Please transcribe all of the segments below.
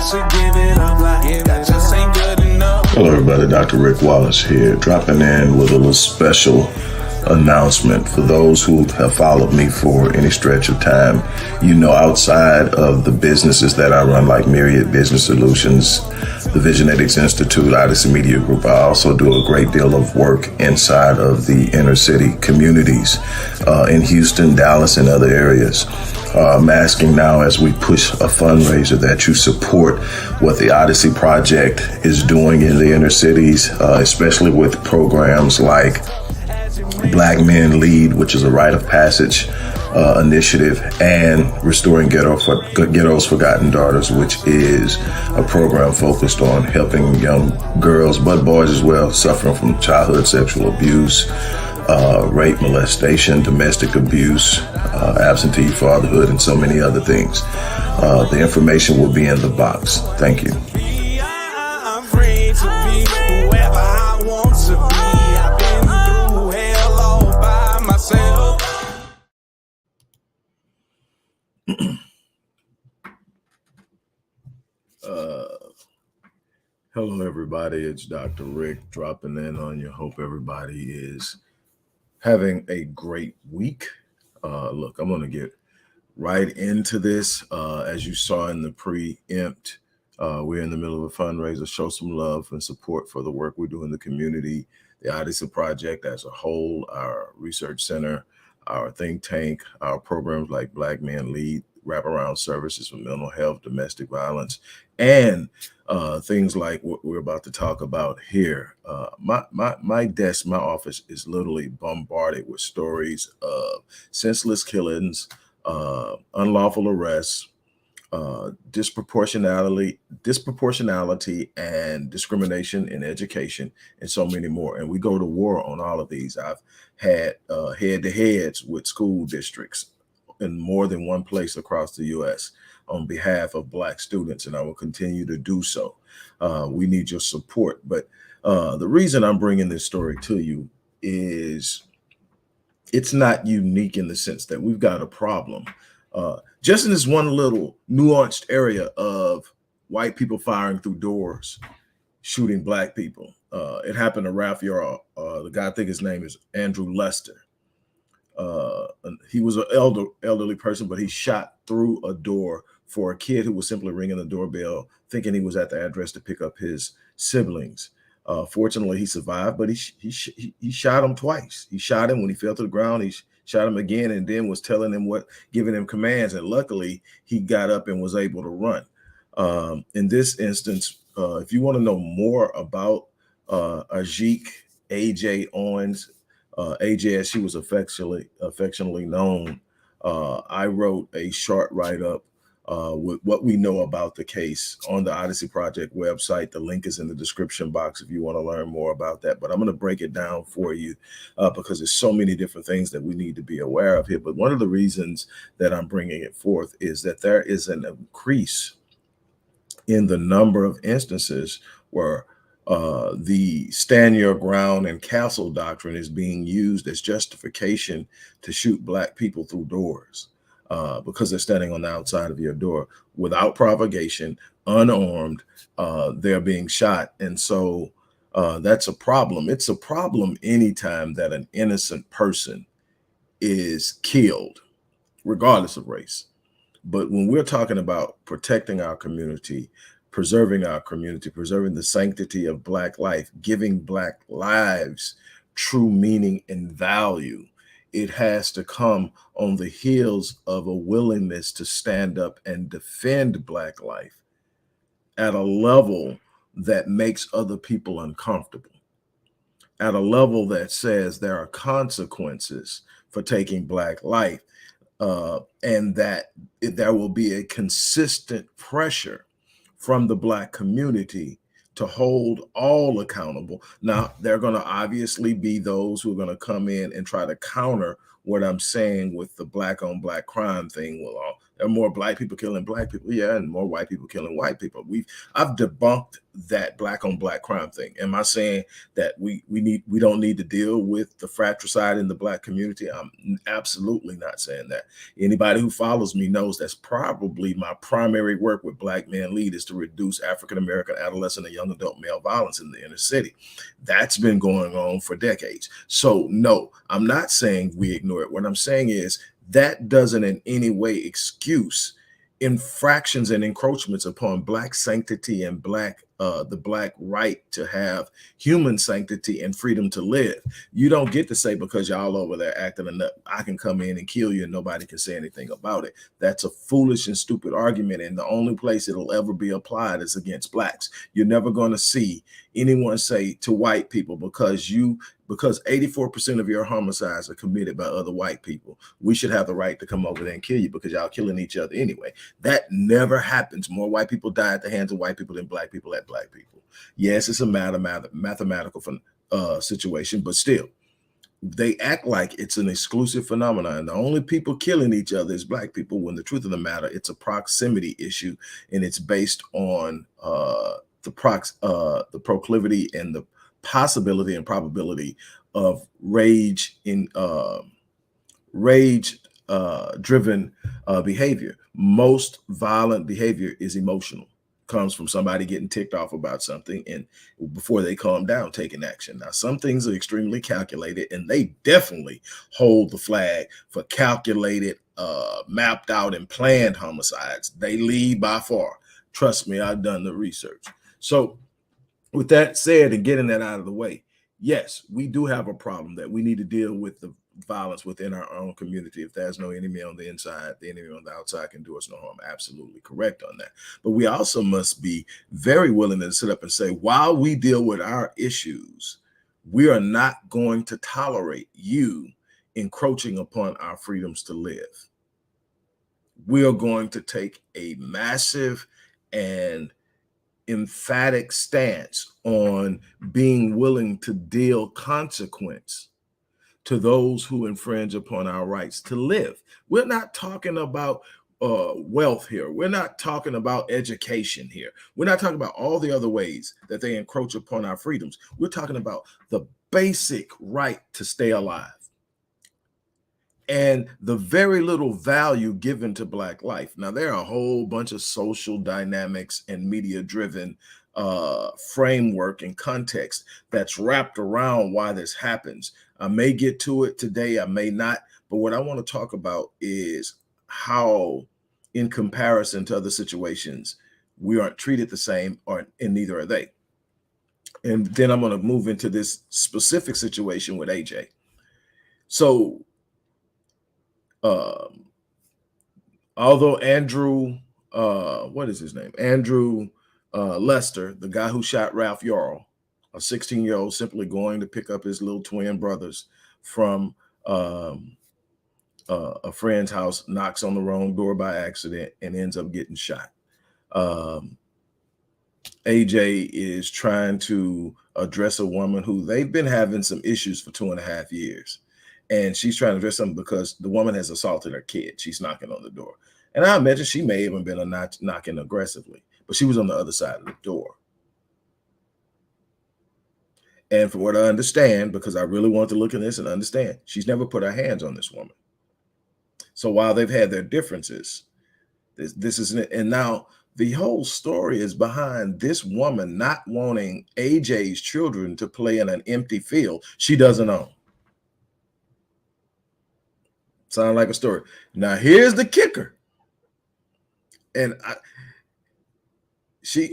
should give it up like that just ain't good enough. Hello everybody, Dr. Rick Wallace here, dropping in with a little special announcement for those who have followed me for any stretch of time. You know, outside of the businesses that I run, like Myriad Business Solutions, the Visionetics Institute, Odyssey Media Group, I also do a great deal of work inside of the inner city communities in Houston, Dallas, and other areas. I'm asking now, as we push a fundraiser, that you support what the Odyssey Project is doing in the inner cities, especially with programs like Black Men Lead, which is a rite of passage initiative, and Restoring Ghetto's Forgotten Daughters, which is a program focused on helping young girls, but boys as well, suffering from childhood sexual abuse, rape, molestation, domestic abuse, absentee fatherhood, and so many other things. The information will be in the box. Thank you. I'm free to be whoever I want to be. I've been through hell all by myself. Hello everybody, it's Dr. Rick dropping in on you. Hope everybody is having a great week. Look, I'm going to get right into this. As you saw in the preempt, we're in the middle of a fundraiser. Show some love and support for the work we do in the community, the Odyssey Project as a whole, our research center, our think tank, our programs like Black Men Lead, wraparound services for mental health, domestic violence, and things like what we're about to talk about here. My desk, my office is literally bombarded with stories of senseless killings, unlawful arrests, disproportionality and discrimination in education, and so many more. And we go to war on all of these. I've had head-to-heads with school districts in more than one place across the U.S. on behalf of Black students, and I will continue to do so. We need your support. But the reason I'm bringing this story to you is it's not unique in the sense that we've got a problem. Just in this one little nuanced area of white people firing through doors, shooting Black people. It happened to Ralph Yarl. The guy, I think his name is Andrew Lester. He was an elderly person, but he shot through a door for a kid who was simply ringing the doorbell, thinking he was at the address to pick up his siblings. Fortunately, he survived, but he shot him twice. He shot him when he fell to the ground. He shot him again, and then was telling him giving him commands. And luckily, he got up and was able to run. In this instance, if you want to know more about Ajike, AJ Owens, AJ, as she was affectionately known, I wrote a short write-up with what we know about the case on the Odyssey Project website. The link is in the description box if you want to learn more about that. But I'm going to break it down for you because there's so many different things that we need to be aware of here. But one of the reasons that I'm bringing it forth is that there is an increase in the number of instances where the stand your ground and castle doctrine is being used as justification to shoot Black people through doors because they're standing on the outside of your door without provocation, unarmed, they're being shot. And so that's a problem. It's a problem anytime that an innocent person is killed, regardless of race. But when we're talking about protecting our community, preserving our community, preserving the sanctity of Black life, giving Black lives true meaning and value, it has to come on the heels of a willingness to stand up and defend Black life at a level that makes other people uncomfortable, at a level that says there are consequences for taking Black life, and that there will be a consistent pressure from the Black community to hold all accountable. Now, there are going to obviously be those who are going to come in and try to counter what I'm saying with the Black on Black crime thing. Well, There are more black people killing black people, yeah, and more white people killing white people. I've debunked that black on black crime thing. Am I saying that we don't need to deal with the fratricide in the black community? I'm absolutely not saying that. Anybody who follows me knows that's probably my primary work with Black Men Lead is to reduce African American adolescent and young adult male violence in the inner city. That's been going on for decades. So no, I'm not saying we ignore it. What I'm saying is that doesn't in any way excuse infractions and encroachments upon black sanctity and the black right to have human sanctity and freedom to live. You don't get to say, because y'all over there acting a nut, I can come in and kill you and nobody can say anything about it. That's a foolish and stupid argument, and the only place it'll ever be applied is against blacks. You're never going to see anyone say to white people, because 84% of your homicides are committed by other white people, we should have the right to come over there and kill you because y'all killing each other anyway. That never happens. More white people die at the hands of white people than black people at black people. Yes, it's a mathematical situation, but still, they act like it's an exclusive phenomenon. And the only people killing each other is black people, when the truth of the matter, it's a proximity issue, and it's based on the proclivity and the possibility and probability of rage driven behavior. Most violent behavior is emotional, comes from somebody getting ticked off about something, and before they calm down, taking action. Now, some things are extremely calculated, and they definitely hold the flag for calculated, mapped out and planned homicides. They lead by far. Trust me, I've done the research. So with that said, and getting that out of the way, yes, we do have a problem that we need to deal with the violence within our own community. If there's no enemy on the inside, the enemy on the outside can do us no harm. Absolutely correct on that. But we also must be very willing to sit up and say, while we deal with our issues, we are not going to tolerate you encroaching upon our freedoms to live. We are going to take a massive and emphatic stance on being willing to deal consequence to those who infringe upon our rights to live. We're not talking about wealth here. We're not talking about education here. We're not talking about all the other ways that they encroach upon our freedoms. We're talking about the basic right to stay alive and the very little value given to Black life. Now, there are a whole bunch of social dynamics and media-driven framework and context that's wrapped around why this happens. I may get to it today, I may not, but what I want to talk about is how, in comparison to other situations, we aren't treated the same, and neither are they. And then I'm going to move into this specific situation with AJ. So, although Andrew, what is his name? Andrew Lester, the guy who shot Ralph Yarl, a 16-year-old simply going to pick up his little twin brothers from a friend's house, knocks on the wrong door by accident and ends up getting shot. AJ is trying to address a woman who they've been having some issues for 2.5 years. And she's trying to address something because the woman has assaulted her kid. She's knocking on the door. And I imagine she may have been knocking aggressively, but she was on the other side of the door. And from what I understand, because I really want to look at this and understand, she's never put her hands on this woman. So while they've had their differences, this isn't it. And now the whole story is behind this woman not wanting AJ's children to play in an empty field she doesn't own. Sound like a story. Now here's the kicker. And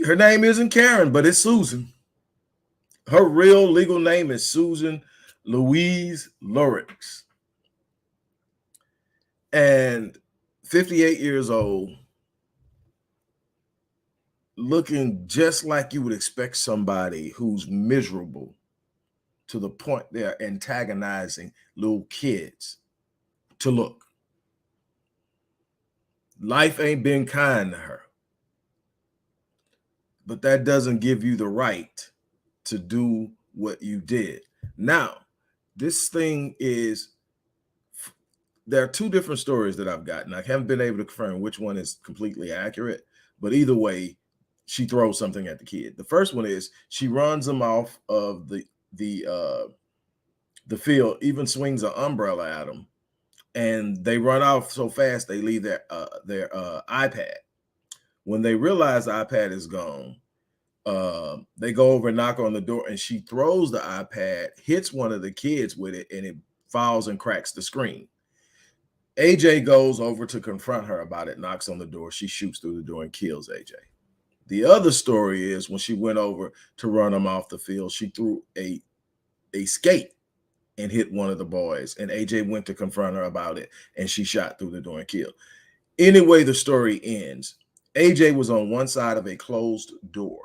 her name isn't Karen, but it's Susan. Her real legal name is Susan Louise Lorincz. And 58 years old, looking just like you would expect somebody who's miserable to the point they're antagonizing little kids to look. Life ain't been kind to her, but that doesn't give you the right to do what you did. Now, this thing is there are two different stories that I've gotten. I haven't been able to confirm which one is completely accurate, but either way, she throws something at the kid. The first one is she runs him off of the field, even swings an umbrella at him, and they run off so fast they leave their iPad. When they realize the iPad is gone, they go over and knock on the door, and she throws the iPad, hits one of the kids with it, and it falls and cracks the screen. AJ goes over to confront her about it, knocks on the door. She shoots through the door and kills AJ. The other story is when she went over to run him off the field, she threw a skate and hit one of the boys, and AJ went to confront her about it, and she shot through the door and killed. Anyway, the story ends. AJ was on one side of a closed door,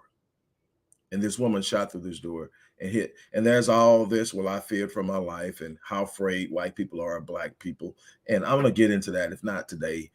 and this woman shot through this door and hit. And there's all this, well, I feared for my life and how afraid white people are of black people. And I'm going to get into that, if not today,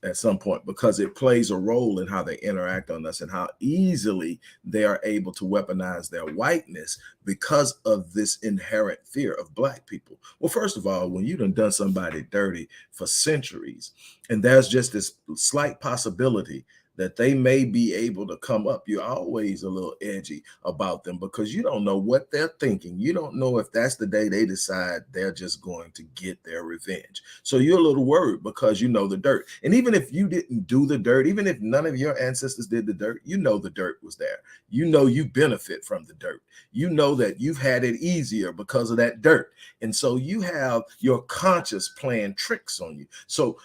at some point, because it plays a role in how they interact on us and how easily they are able to weaponize their whiteness because of this inherent fear of black people. Well, first of all, when you done somebody dirty for centuries, and there's just this slight possibility that they may be able to come up, you're always a little edgy about them because you don't know what they're thinking. You don't know if that's the day they decide they're just going to get their revenge. So you're a little worried because you know the dirt. And even if you didn't do the dirt, even if none of your ancestors did the dirt, you know the dirt was there. You know you benefit from the dirt. You know that you've had it easier because of that dirt. And so you have your conscience playing tricks on you. So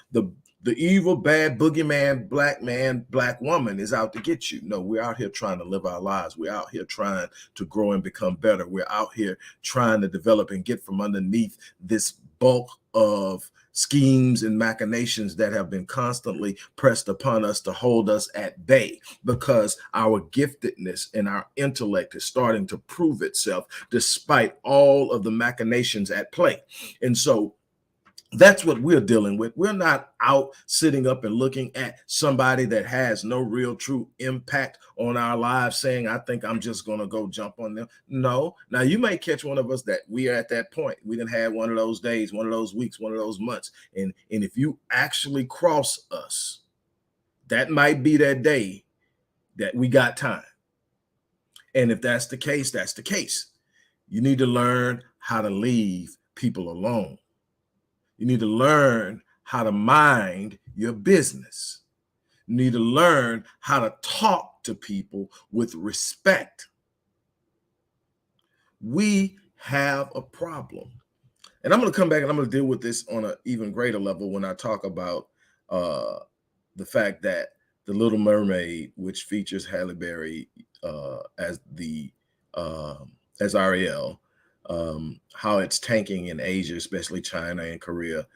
the evil, bad boogeyman, black man, black woman is out to get you. No, we're out here trying to live our lives. We're out here trying to grow and become better. We're out here trying to develop and get from underneath this bulk of schemes and machinations that have been constantly pressed upon us to hold us at bay, because our giftedness and our intellect is starting to prove itself despite all of the machinations at play. And so that's what we're dealing with. We're not out sitting up and looking at somebody that has no real true impact on our lives saying, I think I'm just going to go jump on them. No. Now, you may catch one of us that we are at that point. We didn't have one of those days, one of those weeks, one of those months. And if you actually cross us, that might be that day that we got time. And if that's the case, that's the case. You need to learn how to leave people alone. You need to learn how to mind your business. You need to learn how to talk to people with respect. We have a problem. And I'm going to come back and I'm going to deal with this on an even greater level when I talk about the fact that The Little Mermaid, which features Halle Berry as Ariel, how it's tanking in Asia, especially China and Korea,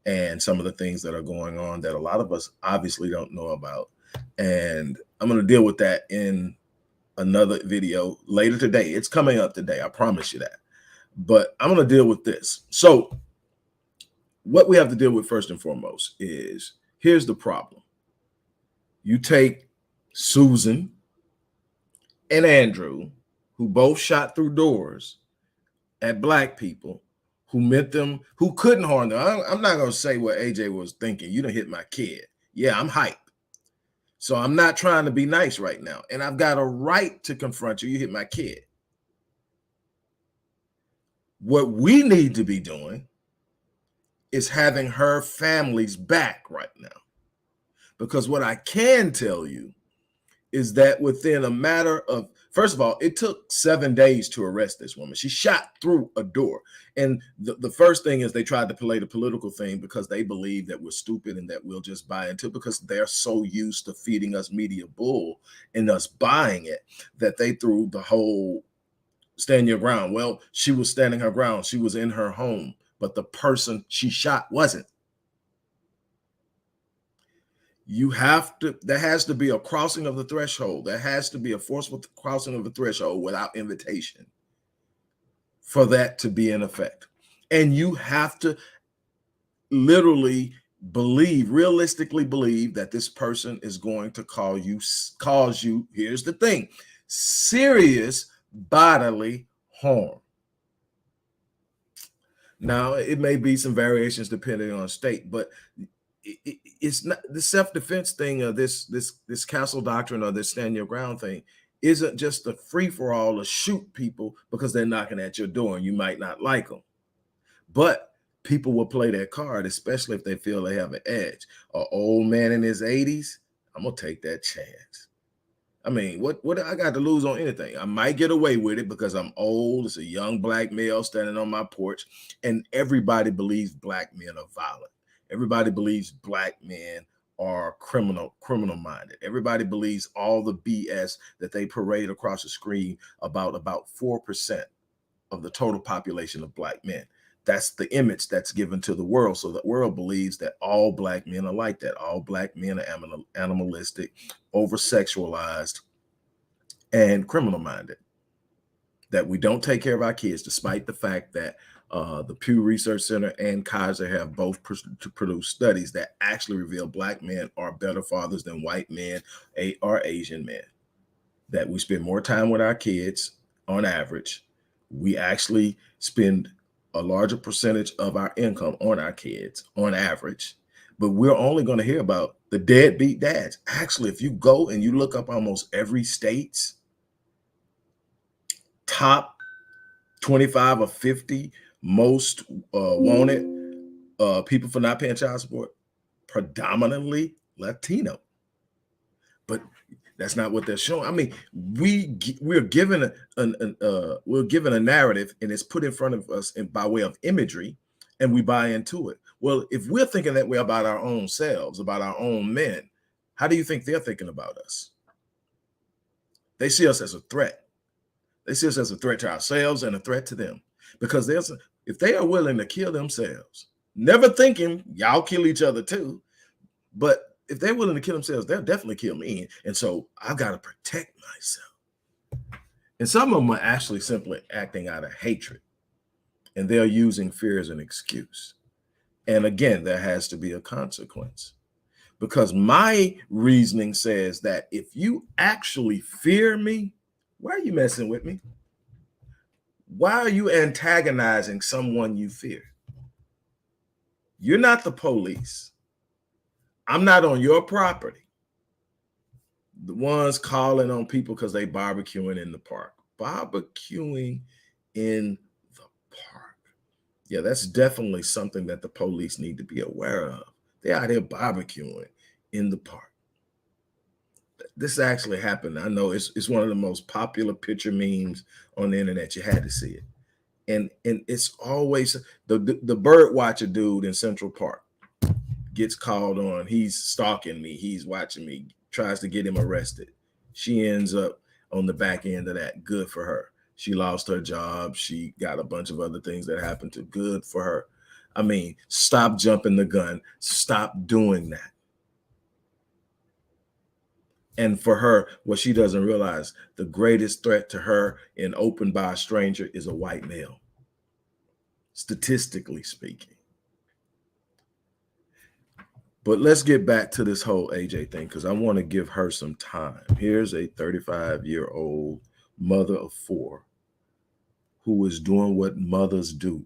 and some of the things that are going on that a lot of us obviously don't know about. And I'm going to deal with that in another video later today. It's coming up today, I promise you that. But I'm going to deal with this. So what we have to deal with first and foremost is, here's the problem. You take Susan and Andrew, who both shot through doors at black people, who meant them, who couldn't harm them. I'm not going to say what AJ was thinking. You done hit my kid. Yeah, I'm hype. So I'm not trying to be nice right now. And I've got a right to confront you. You hit my kid. What we need to be doing is having her family's back right now. Because what I can tell you is that within a matter of, first of all, it took 7 days to arrest this woman. She shot through a door. And the first thing is they tried to play the political thing because they believe that we're stupid and that we'll just buy into it, because they're so used to feeding us media bull and us buying it that they threw the whole stand your ground. Well, she was standing her ground. She was in her home, but the person she shot wasn't. You have to, there has to be a crossing of the threshold. There has to be a forceful crossing of the threshold without invitation for that to be in effect. And you have to literally believe, realistically believe that this person is going to cause you, here's the thing, serious bodily harm. Now, it may be some variations depending on state, but it's not the self-defense thing of this castle doctrine or this stand your ground thing isn't just a free-for-all to shoot people because they're knocking at your door and you might not like them. But people will play that card, especially if they feel they have an edge. An old man in his 80s, I'm gonna take that chance. I mean, what I got to lose on anything? I might get away with it because I'm old. It's a young black male standing on my porch, and everybody believes black men are violent. Everybody believes black men are criminal minded. Everybody believes all the BS that they parade across the screen about 4% of the total population of black men. That's the image that's given to the world. So the world believes that all black men are like that. All black men are animalistic, over-sexualized, and criminal-minded. That we don't take care of our kids, despite the fact that the Pew Research Center and Kaiser have both produced studies that actually reveal black men are better fathers than white men or Asian men. That we spend more time with our kids on average. We actually spend a larger percentage of our income on our kids on average, but we're only going to hear about the deadbeat dads. Actually, if you go and you look up almost every state's top 25 or 50 most wanted people for not paying child support, predominantly Latino. But that's not what they're showing. I mean, we're given a narrative, and it's put in front of us by way of imagery, and we buy into it. Well, if we're thinking that way about our own selves, about our own men, how do you think they're thinking about us? They see us as a threat. They see us as a threat to ourselves and a threat to them, because if they are willing to kill themselves, never thinking y'all kill each other too, but if they're willing to kill themselves, they'll definitely kill me. And so I've got to protect myself. And some of them are actually simply acting out of hatred, and they're using fear as an excuse. And again, there has to be a consequence, because my reasoning says that if you actually fear me, why are you messing with me? Why are you antagonizing someone you fear? You're not the police. I'm not on your property. The ones calling on people because they barbecuing in the park. Barbecuing in the park. Yeah, that's definitely something that the police need to be aware of. They're out here barbecuing in the park. This actually happened. I know it's one of the most popular picture memes on the internet. You had to see it. And it's always the bird watcher dude in Central Park gets called on. He's stalking me. He's watching me, tries to get him arrested. She ends up on the back end of that. Good for her. She lost her job. She got a bunch of other things that happened to. Good for her. I mean, stop jumping the gun. Stop doing that. And for her, what she doesn't realize, the greatest threat to her in open by a stranger is a white male, statistically speaking. But let's get back to this whole AJ thing, because I want to give her some time. Here's a 35-year-old mother of 4 who is doing what mothers do,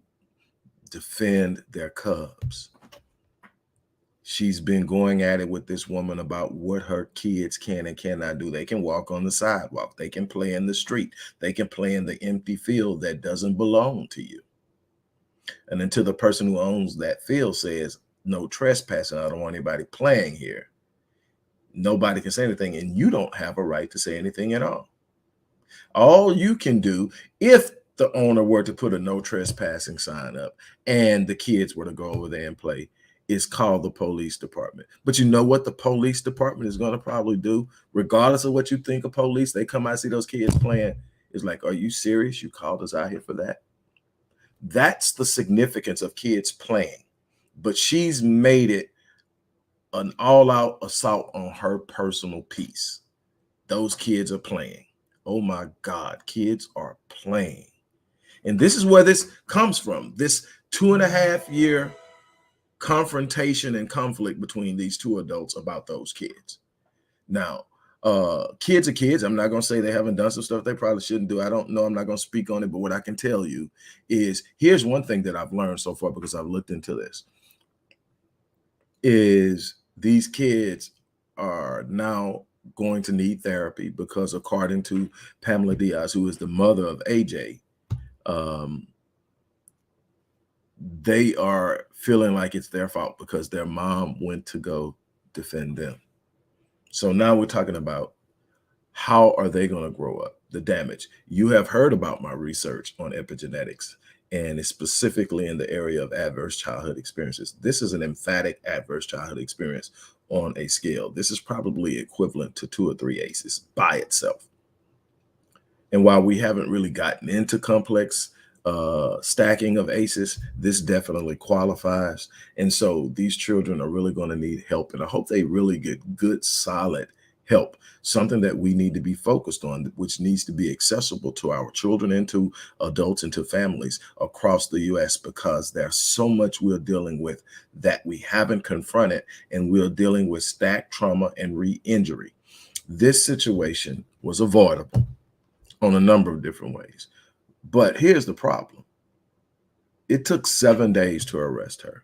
defend their cubs. She's been going at it with this woman about what her kids can and cannot do. They can walk on the sidewalk. They can play in the street. They can play in the empty field that doesn't belong to you. And until the person who owns that field says, no trespassing, I don't want anybody playing here, nobody can say anything, and you don't have a right to say anything at all. All you can do, if the owner were to put a no trespassing sign up and the kids were to go over there and play, is call the police department. But you know what the police department is going to probably do, regardless of what you think of police? They come out, see those kids playing. It's like, are you serious? You called us out here for that? That's the significance of kids playing. But she's made it an all-out assault on her personal peace. Those kids are playing. Oh my God, kids are playing. And this is where this comes from, this 2.5-year confrontation and conflict between these two adults about those kids. Now, Kids are kids. I'm not going to say they haven't done some stuff they probably shouldn't do. I don't know. I'm not going to speak on it. But what I can tell you is, here's one thing that I've learned so far, because I've looked into this, is these kids are now going to need therapy because, according to Pamela Diaz, who is the mother of AJ, they are feeling like it's their fault because their mom went to go defend them. So now we're talking about, how are they going to grow up? The damage. You have heard about my research on epigenetics, and it's specifically in the area of adverse childhood experiences. This is an emphatic adverse childhood experience on a scale. This is probably equivalent to 2 or 3 ACEs by itself. And while we haven't really gotten into complex stacking of ACEs, this definitely qualifies. And so these children are really going to need help. And I hope they really get good, solid help, something that we need to be focused on, which needs to be accessible to our children and to adults and to families across the U.S., because there's so much we're dealing with that we haven't confronted, and we're dealing with stacked trauma and re-injury. This situation was avoidable on a number of different ways. But here's the problem. It took 7 days to arrest her.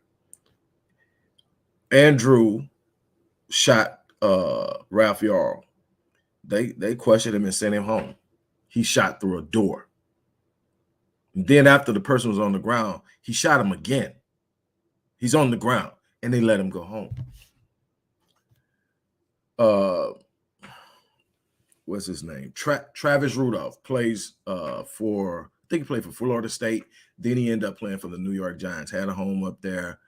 Andrew shot Ralph Yarl. They questioned him and sent him home. He shot through a door. And then after the person was on the ground, he shot him again. He's on the ground, and they let him go home. What's his name? Travis Rudolph plays for, I think he played for Florida State. Then he ended up playing for the New York Giants. Had a home up there.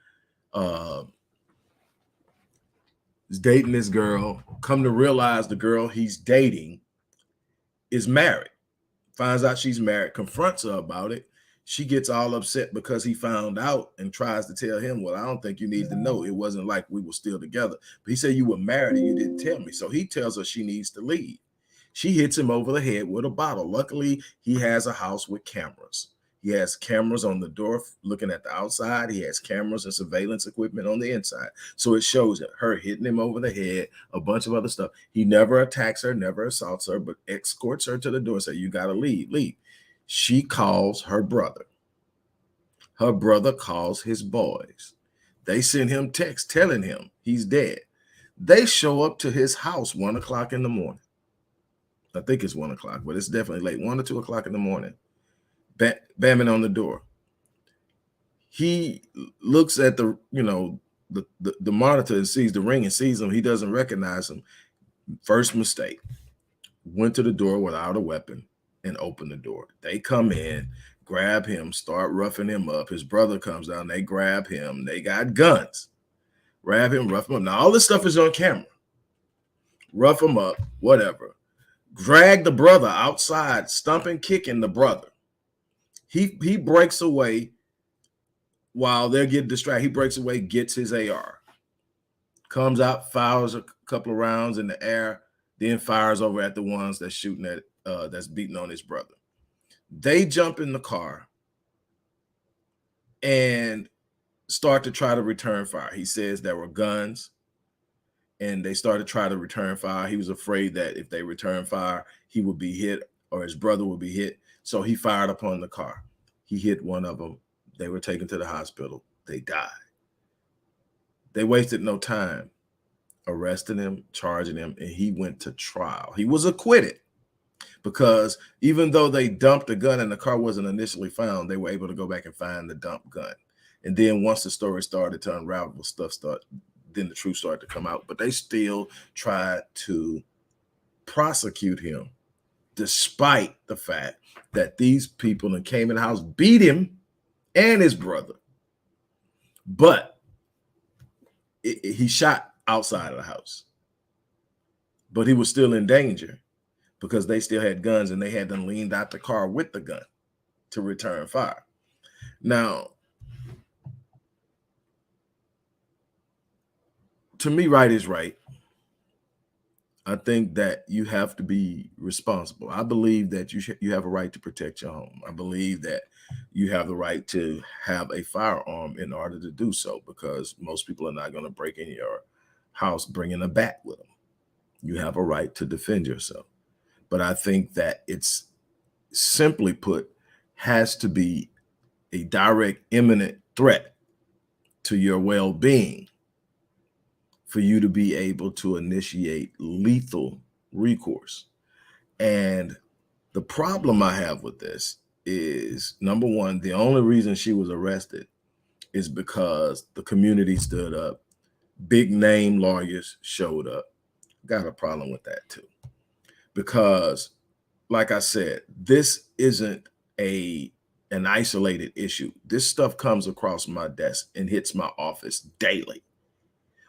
He's dating this girl. Come to realize the girl he's dating is married. Finds out she's married, confronts her about it. She gets all upset because he found out and tries to tell him, well, I don't think you need to know. It wasn't like we were still together. But he said, you were married and you didn't tell me. So he tells her she needs to leave. She hits him over the head with a bottle. Luckily, he has a house with cameras. He has cameras on the door looking at the outside. He has cameras and surveillance equipment on the inside. So it shows her hitting him over the head, a bunch of other stuff. He never attacks her, never assaults her, but escorts her to the door and says, you got to leave, leave. She calls her brother. Her brother calls his boys. They send him text telling him he's dead. They show up to his house 1 o'clock in the morning. I think it's 1 o'clock, but it's definitely late, 1 or 2 o'clock in the morning. Bamming on the door. He looks at the monitor and sees the ring and sees him. He doesn't recognize him. First mistake. Went to the door without a weapon and opened the door. They come in, grab him, start roughing him up. His brother comes down. They grab him. They got guns. Grab him, rough him up. Now all this stuff is on camera. Rough him up, whatever. Drag the brother outside, stumping, kicking the brother. He breaks away while they're getting distracted. He breaks away, gets his AR, comes out, fires a couple of rounds in the air, then fires over at the ones that's shooting at, that's beating on his brother. They jump in the car and start to try to return fire. He says there were guns, and they started to try to return fire. He was afraid that if they return fire, he would be hit or his brother would be hit. So he fired upon the car. He hit one of them. They were taken to the hospital. They died. They wasted no time arresting him, charging him, and he went to trial. He was acquitted because even though they dumped the gun and the car wasn't initially found, they were able to go back and find the dumped gun. And then once the story started to unravel, then the truth started to come out. But they still tried to prosecute him, despite the fact that these people that came in the house beat him and his brother. But he shot outside of the house. But he was still in danger because they still had guns and they had them leaned out the car with the gun to return fire. Now, to me, right is right. I think that you have to be responsible. I believe that you have a right to protect your home. I believe that you have the right to have a firearm in order to do so, because most people are not going to break in your house bringing a bat with them. You have a right to defend yourself. But I think that it's, simply put, has to be a direct, imminent threat to your well-being for you to be able to initiate lethal recourse. And the problem I have with this is, number one, the only reason she was arrested is because the community stood up. Big name lawyers showed up. Got a problem with that too. Because, like I said, this isn't an isolated issue. This stuff comes across my desk and hits my office daily.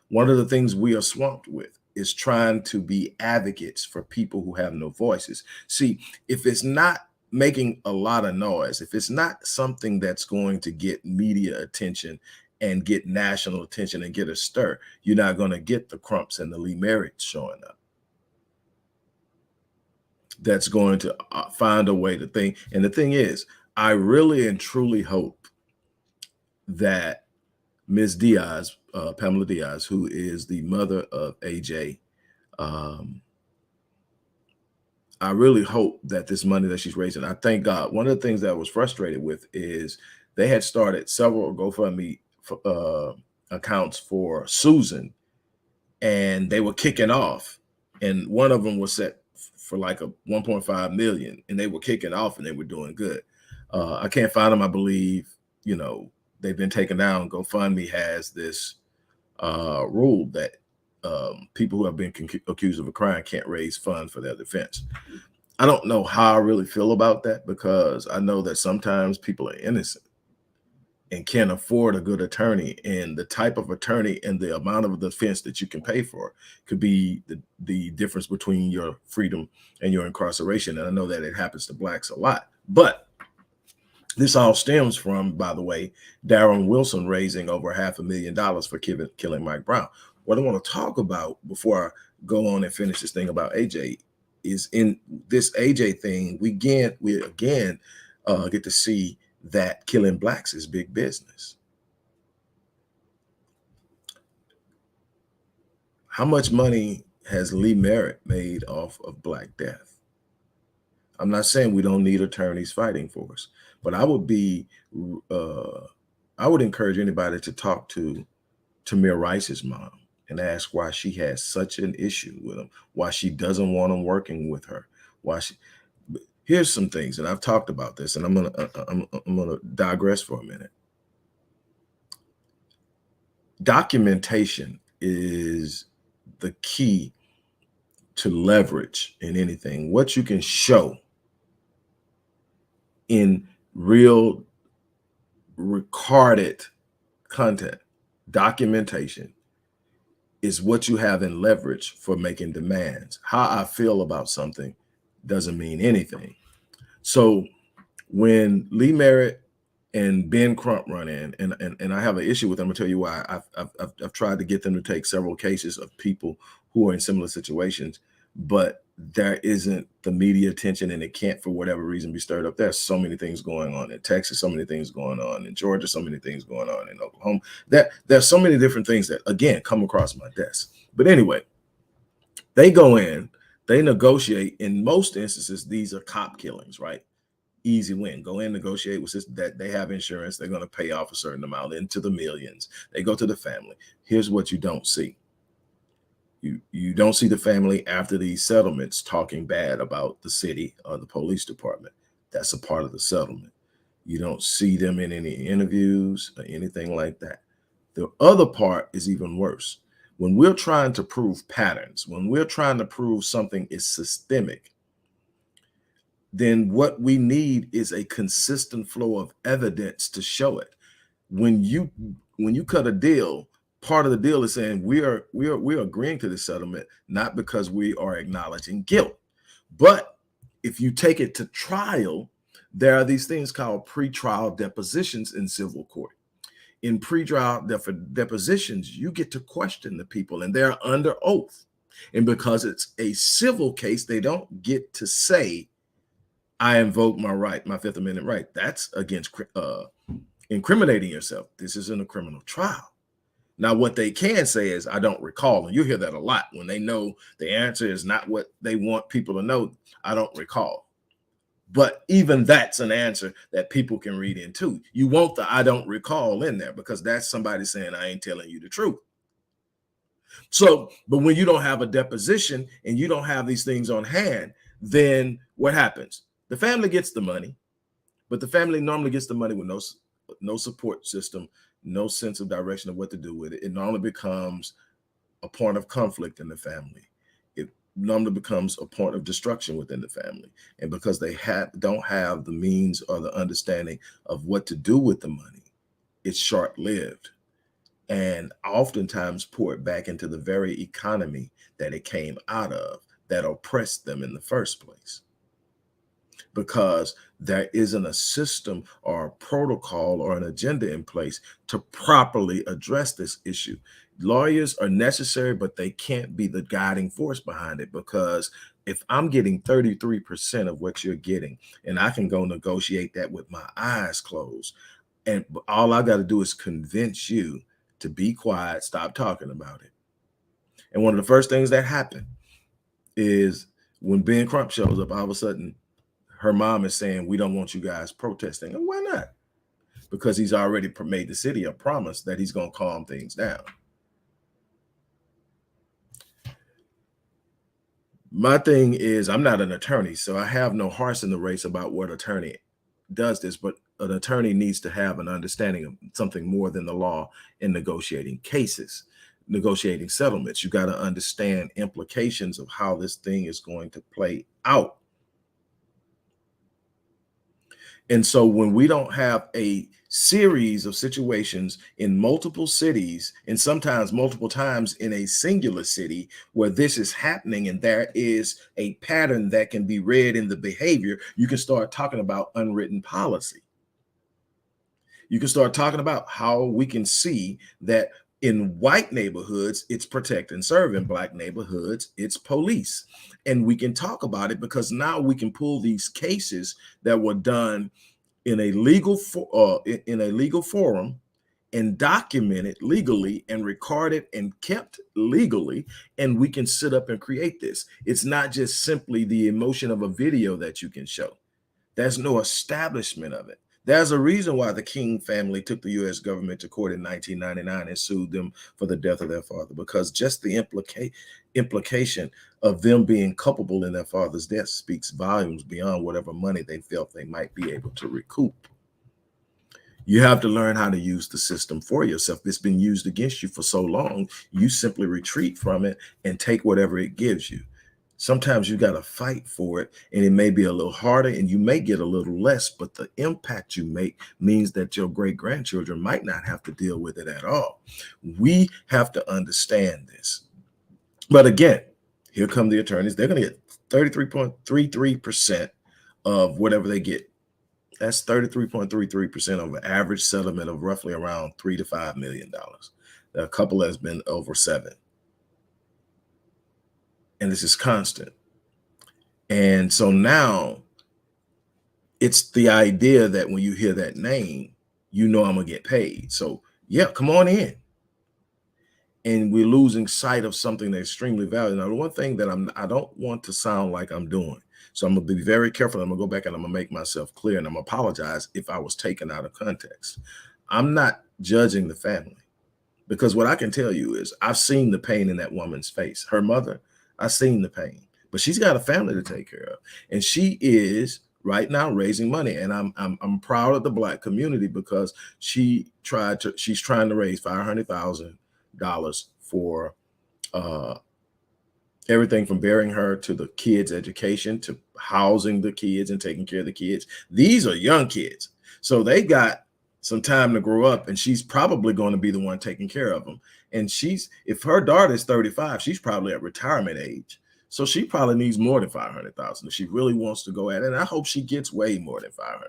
One of the things we are swamped with is trying to be advocates for people who have no voices. See, if it's not making a lot of noise, if it's not something that's going to get media attention and get national attention and get a stir, you're not going to get the Crumps and the Lee Merritts showing up. That's going to find a way to think. And the thing is, I really and truly hope that Ms. Diaz, Pamela Diaz, who is the mother of AJ, I really hope that this money that she's raising, I thank God. One of the things that I was frustrated with is they had started several GoFundMe accounts for Susan, and they were kicking off. And one of them was set for like a 1.5 million, and they were kicking off and they were doing good. I can't find them. I believe, they've been taken down. GoFundMe has this rule that people who have been accused of a crime can't raise funds for their defense. I don't know how I really feel about that, because I know that sometimes people are innocent and can't afford a good attorney, and the type of attorney and the amount of defense that you can pay for could be the difference between your freedom and your incarceration. And I know that it happens to Blacks a lot, but this all stems from, by the way, Darren Wilson raising over $500,000 for killing Mike Brown. What I want to talk about before I go on and finish this thing about AJ is, in this AJ thing, we again get to see that killing Blacks is big business. How much money has Lee Merritt made off of Black death? I'm not saying we don't need attorneys fighting for us, but I would encourage anybody to talk to Tamir Rice's mom and ask why she has such an issue with him, why she doesn't want him working with her, Here's some things, and I've talked about this, and I'm gonna digress for a minute. Documentation is the key to leverage in anything. What you can show in real recorded content, documentation, is what you have in leverage for making demands. How I feel about something doesn't mean anything. So when Lee Merritt and Ben Crump run in, and I have an issue with them, I'll tell you why. I've tried to get them to take several cases of people who are in similar situations, but there isn't the media attention, and it can't, for whatever reason, be stirred up. There's so many things going on in Texas, so many things going on in Georgia, so many things going on in Oklahoma. There's so many different things that, again, come across my desk. But anyway, they go in, they negotiate. In most instances, these are cop killings, right? Easy win. Go in, negotiate with this, that they have insurance. They're going to pay off a certain amount into the millions. They go to the family. Here's what you don't see. You don't see the family after these settlements talking bad about the city or the police department. That's a part of the settlement. You don't see them in any interviews or anything like that. The other part is even worse. When we're trying to prove patterns, when we're trying to prove something is systemic, then what we need is a consistent flow of evidence to show it. When you cut a deal, part of the deal is saying we're agreeing to the settlement, not because we are acknowledging guilt. But if you take it to trial, there are these things called pretrial depositions in civil court. In pretrial depositions, you get to question the people, and they're under oath. And because it's a civil case, they don't get to say, I invoke my right, my Fifth Amendment right. That's against incriminating yourself. This isn't a criminal trial. Now, what they can say is, I don't recall. And you hear that a lot when they know the answer is not what they want people to know. I don't recall. But even that's an answer that people can read into. You want the I don't recall in there because that's somebody saying, I ain't telling you the truth. So, but when you don't have a deposition and you don't have these things on hand, then what happens? The family gets the money, but the family normally gets the money with no support system, no sense of direction of what to do with it. It normally becomes a point of conflict in the family. It normally becomes a point of destruction within the family. And because they don't have the means or the understanding of what to do with the money, it's short-lived and oftentimes poured back into the very economy that it came out of that oppressed them in the first place. Because there isn't a system or a protocol or an agenda in place to properly address this issue. Lawyers are necessary, but they can't be the guiding force behind it, because if I'm getting 33% of what you're getting and I can go negotiate that with my eyes closed, and all I got to do is convince you to be quiet, stop talking about it. And one of the first things that happen is when Ben Crump shows up, all of a sudden, her mom is saying, we don't want you guys protesting. And why not? Because he's already made the city a promise that he's going to calm things down. My thing is, I'm not an attorney, so I have no horse in the race about what attorney does this, but an attorney needs to have an understanding of something more than the law in negotiating cases, negotiating settlements. You got to understand implications of how this thing is going to play out. And so when we don't have a series of situations in multiple cities, and sometimes multiple times in a singular city where this is happening, and there is a pattern that can be read in the behavior, you can start talking about unwritten policy. You can start talking about how we can see that in white neighborhoods, it's protect and serve. In Black neighborhoods, it's police. And we can talk about it because now we can pull these cases that were done in a legal forum and document it legally and record it and kept legally. And we can sit up and create this. It's not just simply the emotion of a video that you can show. There's no establishment of it. There's a reason why the King family took the U.S. government to court in 1999 and sued them for the death of their father, because just the implication of them being culpable in their father's death speaks volumes beyond whatever money they felt they might be able to recoup. You have to learn how to use the system for yourself. It's been used against you for so long, you simply retreat from it and take whatever it gives you. Sometimes you got to fight for it, and it may be a little harder and you may get a little less, but the impact you make means that your great-grandchildren might not have to deal with it at all. We have to understand this. But again, here come the attorneys. They're going to get 33.33% of whatever they get. That's 33.33% of an average settlement of roughly around $3 to $5 million. There are a couple that's been over 7. And this is constant. And so now it's the idea that when you hear that name, you know I'm gonna get paid. So yeah, come on in. And we're losing sight of something that's extremely valuable. Now, the one thing that I don't want to sound like I'm doing, so I'm gonna be very careful. I'm gonna go back and I'm gonna make myself clear, and I'm gonna apologize if I was taken out of context. I'm not judging the family, because what I can tell you is I've seen the pain in that woman's face. Her mother, I've seen the pain, but she's got a family to take care of, and she is right now raising money. And I'm proud of the Black community, because she's trying to raise $500,000 for everything from burying her to the kids' education to housing the kids and taking care of the kids. These are young kids, so they got some time to grow up, and she's probably going to be the one taking care of them. And if her daughter is 35, she's probably at retirement age. So she probably needs more than $500,000 if she really wants to go at it. And I hope she gets way more than $500,000.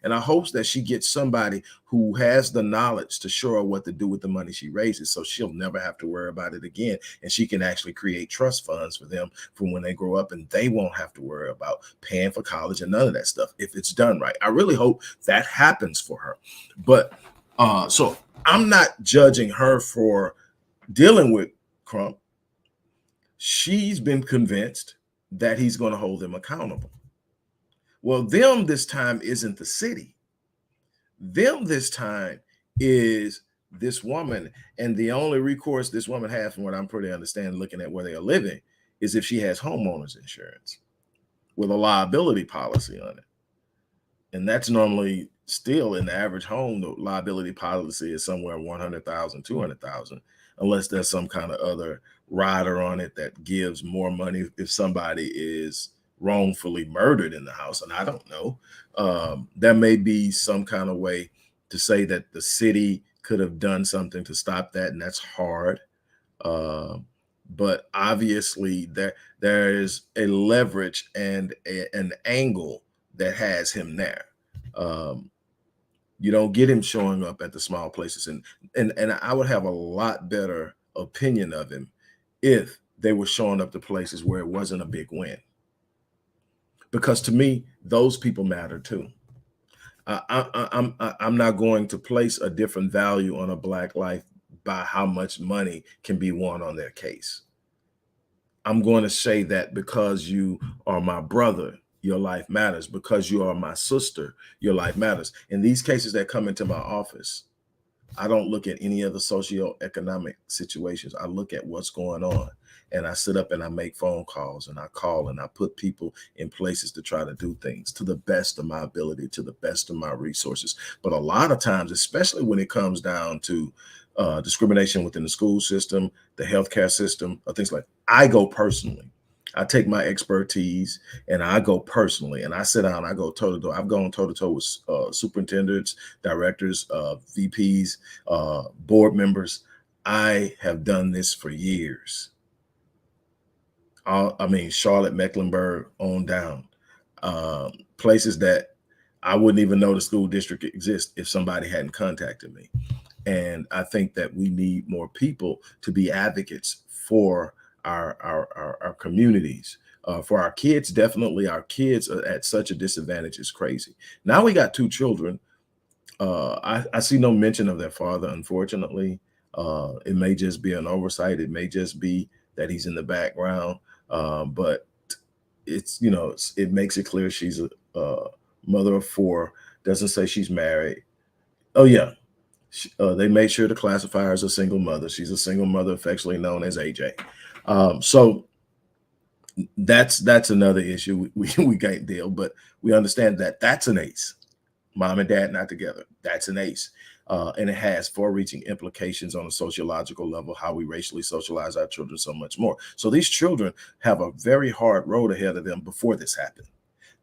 And I hope that she gets somebody who has the knowledge to show her what to do with the money she raises, so she'll never have to worry about it again. And she can actually create trust funds for them from when they grow up, and they won't have to worry about paying for college and none of that stuff if it's done right. I really hope that happens for her. But so I'm not judging her for dealing with Crump. She's been convinced that he's going to hold them accountable. Well, them this time isn't the city. Them this time is this woman. And the only recourse this woman has, from what I'm pretty understanding, looking at where they are living, is if she has homeowners insurance with a liability policy on it. And that's normally still in the average home, the liability policy is somewhere 100,000, 200,000, unless there's some kind of other rider on it that gives more money if somebody is wrongfully murdered in the house. And I don't know. There may be some kind of way to say that the city could have done something to stop that, and that's hard. But obviously there is a leverage and an angle that has him there. You don't get him showing up at the small places, and I would have a lot better opinion of him if they were showing up to places where it wasn't a big win. Because to me, those people matter too. I'm not going to place a different value on a Black life by how much money can be won on their case. I'm going to say that because you are my brother, your life matters. Because you are my sister, your life matters. In these cases that come into my office, I don't look at any other socioeconomic situations. I look at what's going on, and I sit up and I make phone calls, and I call, and I put people in places to try to do things to the best of my ability, to the best of my resources. But a lot of times, especially when it comes down to discrimination within the school system, the healthcare system, or things like that, I go personally. I take my expertise and I go personally, and I sit down, I go toe to toe. I've gone toe to toe with superintendents, directors, VPs, board members. I have done this for years. I mean, Charlotte, Mecklenburg on down, places that I wouldn't even know the school district exists if somebody hadn't contacted me. And I think that we need more people to be advocates for our communities, for our kids. Definitely, our kids are at such a disadvantage. It's crazy. Now we got two children. I see no mention of their father, unfortunately. It may just be an oversight. It may just be that he's in the background. But it's, it makes it clear she's a mother of four. Doesn't say she's married. Oh yeah. They made sure to classify her as a single mother. She's a single mother, affectionately known as AJ. So that's another issue we can't deal, but we understand that that's an ace. Mom and dad not together. That's an ace. And it has far-reaching implications on a sociological level, how we racially socialize our children, so much more. So these children have a very hard road ahead of them before this happened.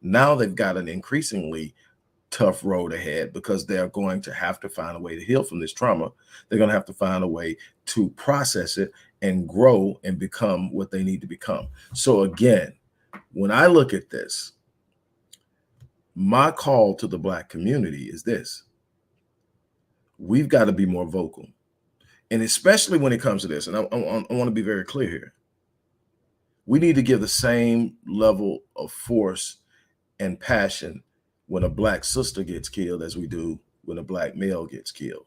Now they've got an increasingly tough road ahead because they're going to have to find a way to heal from this trauma. They're going to have to find a way to process it and grow and become what they need to become. So again, when I look at this, my call to the Black community is this: we've got to be more vocal. And especially when it comes to this, and I want to be very clear here, we need to give the same level of force and passion when a Black sister gets killed as we do when a Black male gets killed.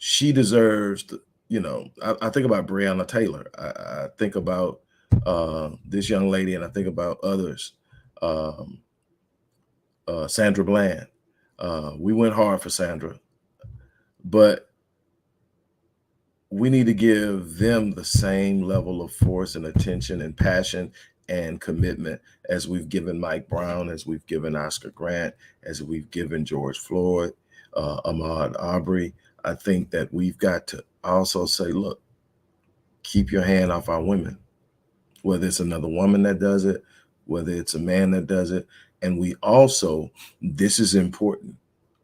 She deserves to, I think about Breonna Taylor. I think about this young lady, and I think about others. Sandra Bland. We went hard for Sandra, but we need to give them the same level of force and attention and passion and commitment as we've given Mike Brown, as we've given Oscar Grant, as we've given George Floyd, Ahmaud Arbery. I think that we've got to also say, look, keep your hand off our women, whether it's another woman that does it, whether it's a man that does it. And we also, this is important,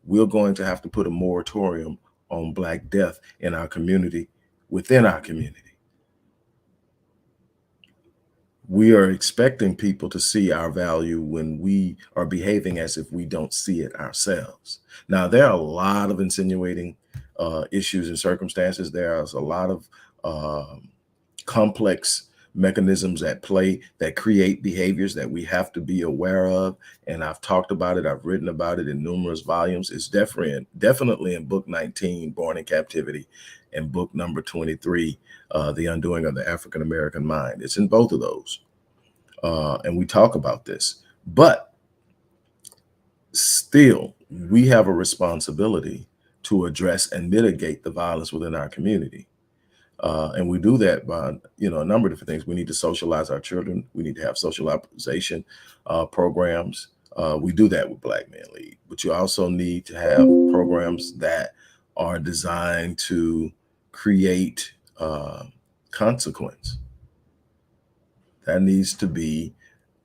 we're going to have to put a moratorium on Black death in our community, within our community. We are expecting people to see our value when we are behaving as if we don't see it ourselves. Now, there are a lot of insinuating issues and circumstances. There's a lot of complex mechanisms at play that create behaviors that we have to be aware of. And I've talked about it. I've written about it in numerous volumes. It's definitely in book 19, Born in Captivity, and book number 23, The Undoing of the African American Mind. It's in both of those. And we talk about this. But still, we have a responsibility to address and mitigate the violence within our community. And we do that by, a number of different things. We need to socialize our children. We need to have socialization programs. We do that with Black Men Lead, but you also need to have programs that are designed to create consequence. That needs to be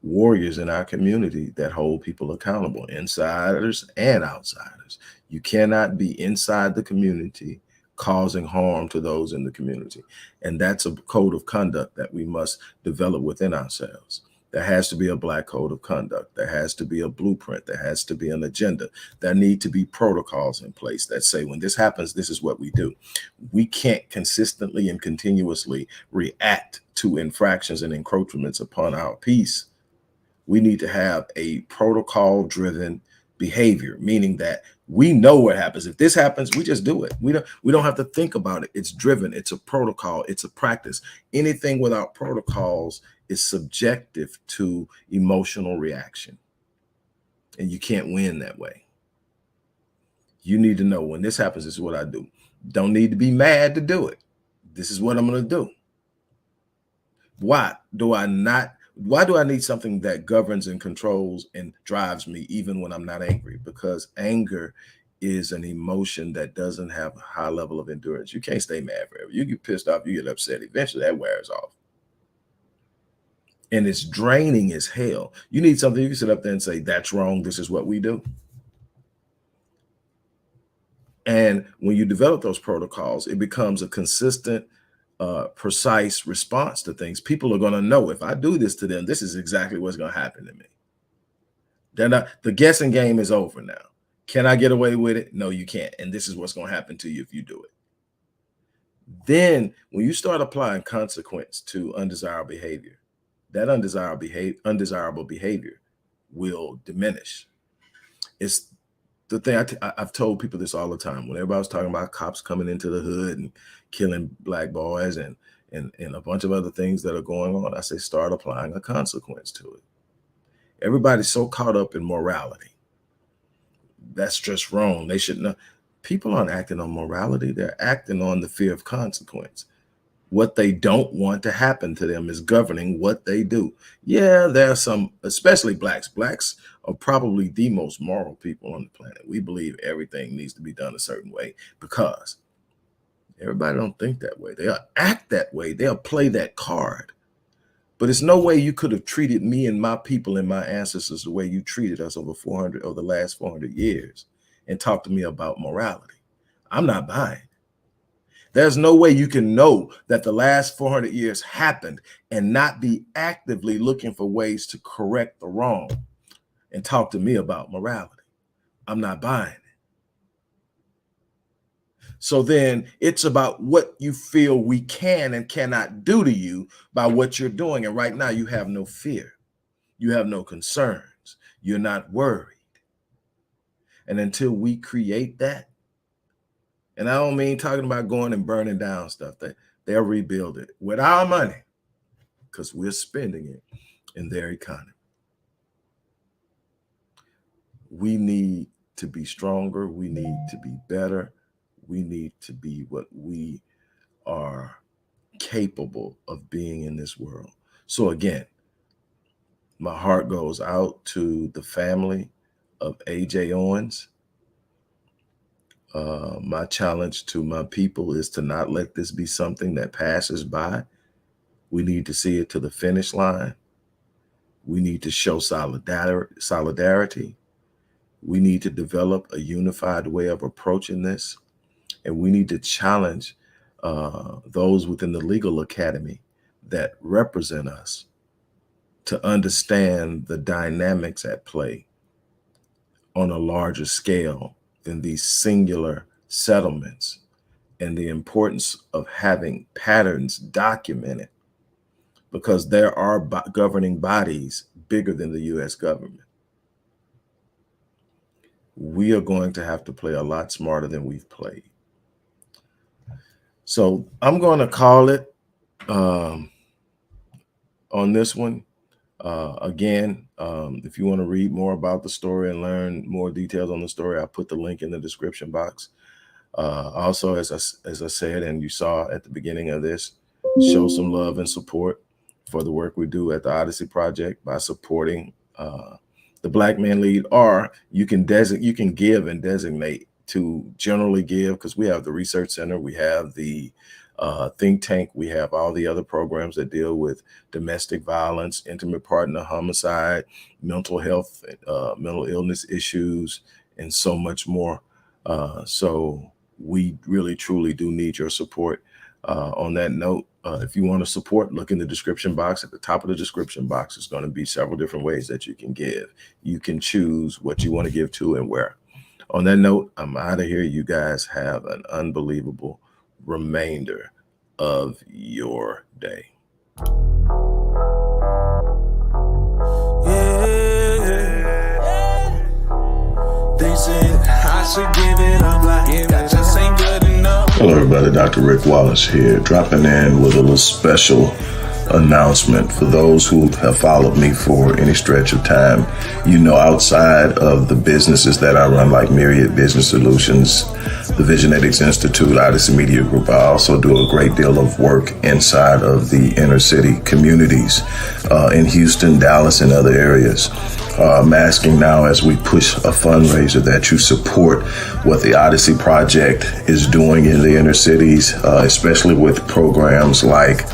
warriors in our community that hold people accountable, insiders and outsiders. You cannot be inside the community causing harm to those in the community. And that's a code of conduct that we must develop within ourselves. There has to be a Black code of conduct. There has to be a blueprint. There has to be an agenda. There need to be protocols in place that say, when this happens, this is what we do. We can't consistently and continuously react to infractions and encroachments upon our peace. We need to have a protocol-driven behavior, meaning that we know what happens. If this happens, we just do it. We don't have to think about it. It's driven. It's a protocol. It's a practice. Anything without protocols is subjective to emotional reaction. And you can't win that way. You need to know, when this happens, this is what I do. Don't need to be mad to do it. This is what I'm going to do. Why do I need something that governs and controls and drives me even when I'm not angry? Because anger is an emotion that doesn't have a high level of endurance. You can't stay mad forever. You get pissed off, you get upset. Eventually that wears off. And it's draining as hell. You need something you can sit up there and say, that's wrong. This is what we do. And when you develop those protocols, it becomes a consistent, precise response to things. People are going to know, if I do this to them, this is exactly what's going to happen to me. Then the guessing game is over now. Can I get away with it? No, you can't. And this is what's going to happen to you if you do it. Then when you start applying consequence to undesirable behavior, that undesirable behavior will diminish. It's the thing I've told people this all the time. When everybody's talking about cops coming into the hood and killing Black boys and a bunch of other things that are going on, I say, start applying a consequence to it. Everybody's so caught up in morality. That's just wrong. They should know. People aren't acting on morality. They're acting on the fear of consequence. What they don't want to happen to them is governing what they do. Yeah, there are some, especially Blacks. Blacks are probably the most moral people on the planet. We believe everything needs to be done a certain way because everybody don't think that way. They'll act that way. They'll play that card. But it's no way you could have treated me and my people and my ancestors the way you treated us over the last 400 years and talk to me about morality. I'm not buying. There's no way you can know that the last 400 years happened and not be actively looking for ways to correct the wrong and talk to me about morality. I'm not buying it. So then it's about what you feel we can and cannot do to you by what you're doing. And right now you have no fear. You have no concerns. You're not worried. And until we create that, and I don't mean talking about going and burning down stuff, they'll rebuild it with our money because we're spending it in their economy. We need to be stronger. We need to be better. We need to be what we are capable of being in this world. So again, my heart goes out to the family of AJ Owens. My challenge to my people is to not let this be something that passes by. We need to see it to the finish line. We need to show solidarity. We need to develop a unified way of approaching this. And we need to challenge those within the legal academy that represent us to understand the dynamics at play on a larger scale than these singular settlements, and the importance of having patterns documented because there are governing bodies bigger than the U.S. government. We are going to have to play a lot smarter than we've played. So I'm going to call it on this one. Again, if you want to read more about the story and learn more details on the story, I'll put the link in the description box. Also, as I said, and you saw at the beginning of this, show some love and support for the work we do at the Odyssey Project by supporting the Black Men Lead, or you can give and designate to generally give, because we have the research center, we have the think tank, we have all the other programs that deal with domestic violence, intimate partner homicide, mental health, mental illness issues, and so much more. So we really truly do need your support. On that note, if you want to support, look in the description box. At the top of the description box is going to be several different ways that you can give. You can choose what you want to give to and where. On that note, I'm out of here. You guys have an unbelievable remainder of your day. They said I should give it up, like that just ain't good enough. Hello everybody, Dr. Rick Wallace here, dropping in with a little special announcement for those who have followed me for any stretch of time. You know, outside of the businesses that I run, like Myriad Business Solutions, the Visionetics Institute, Odyssey Media Group, I also do a great deal of work inside of the inner city communities in Houston, Dallas, and other areas. I'm asking now, as we push a fundraiser, that you support what the Odyssey Project is doing in the inner cities, especially with programs like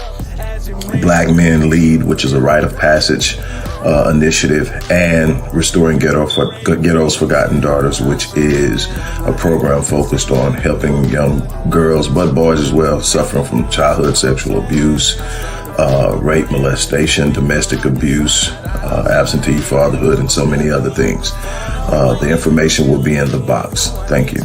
Black Men Lead, which is a rite of passage initiative, and Restoring Ghetto's Forgotten Daughters, which is a program focused on helping young girls, but boys as well, suffering from childhood sexual abuse, rape, molestation, domestic abuse, absentee fatherhood, and so many other things. The information will be in the box. Thank you.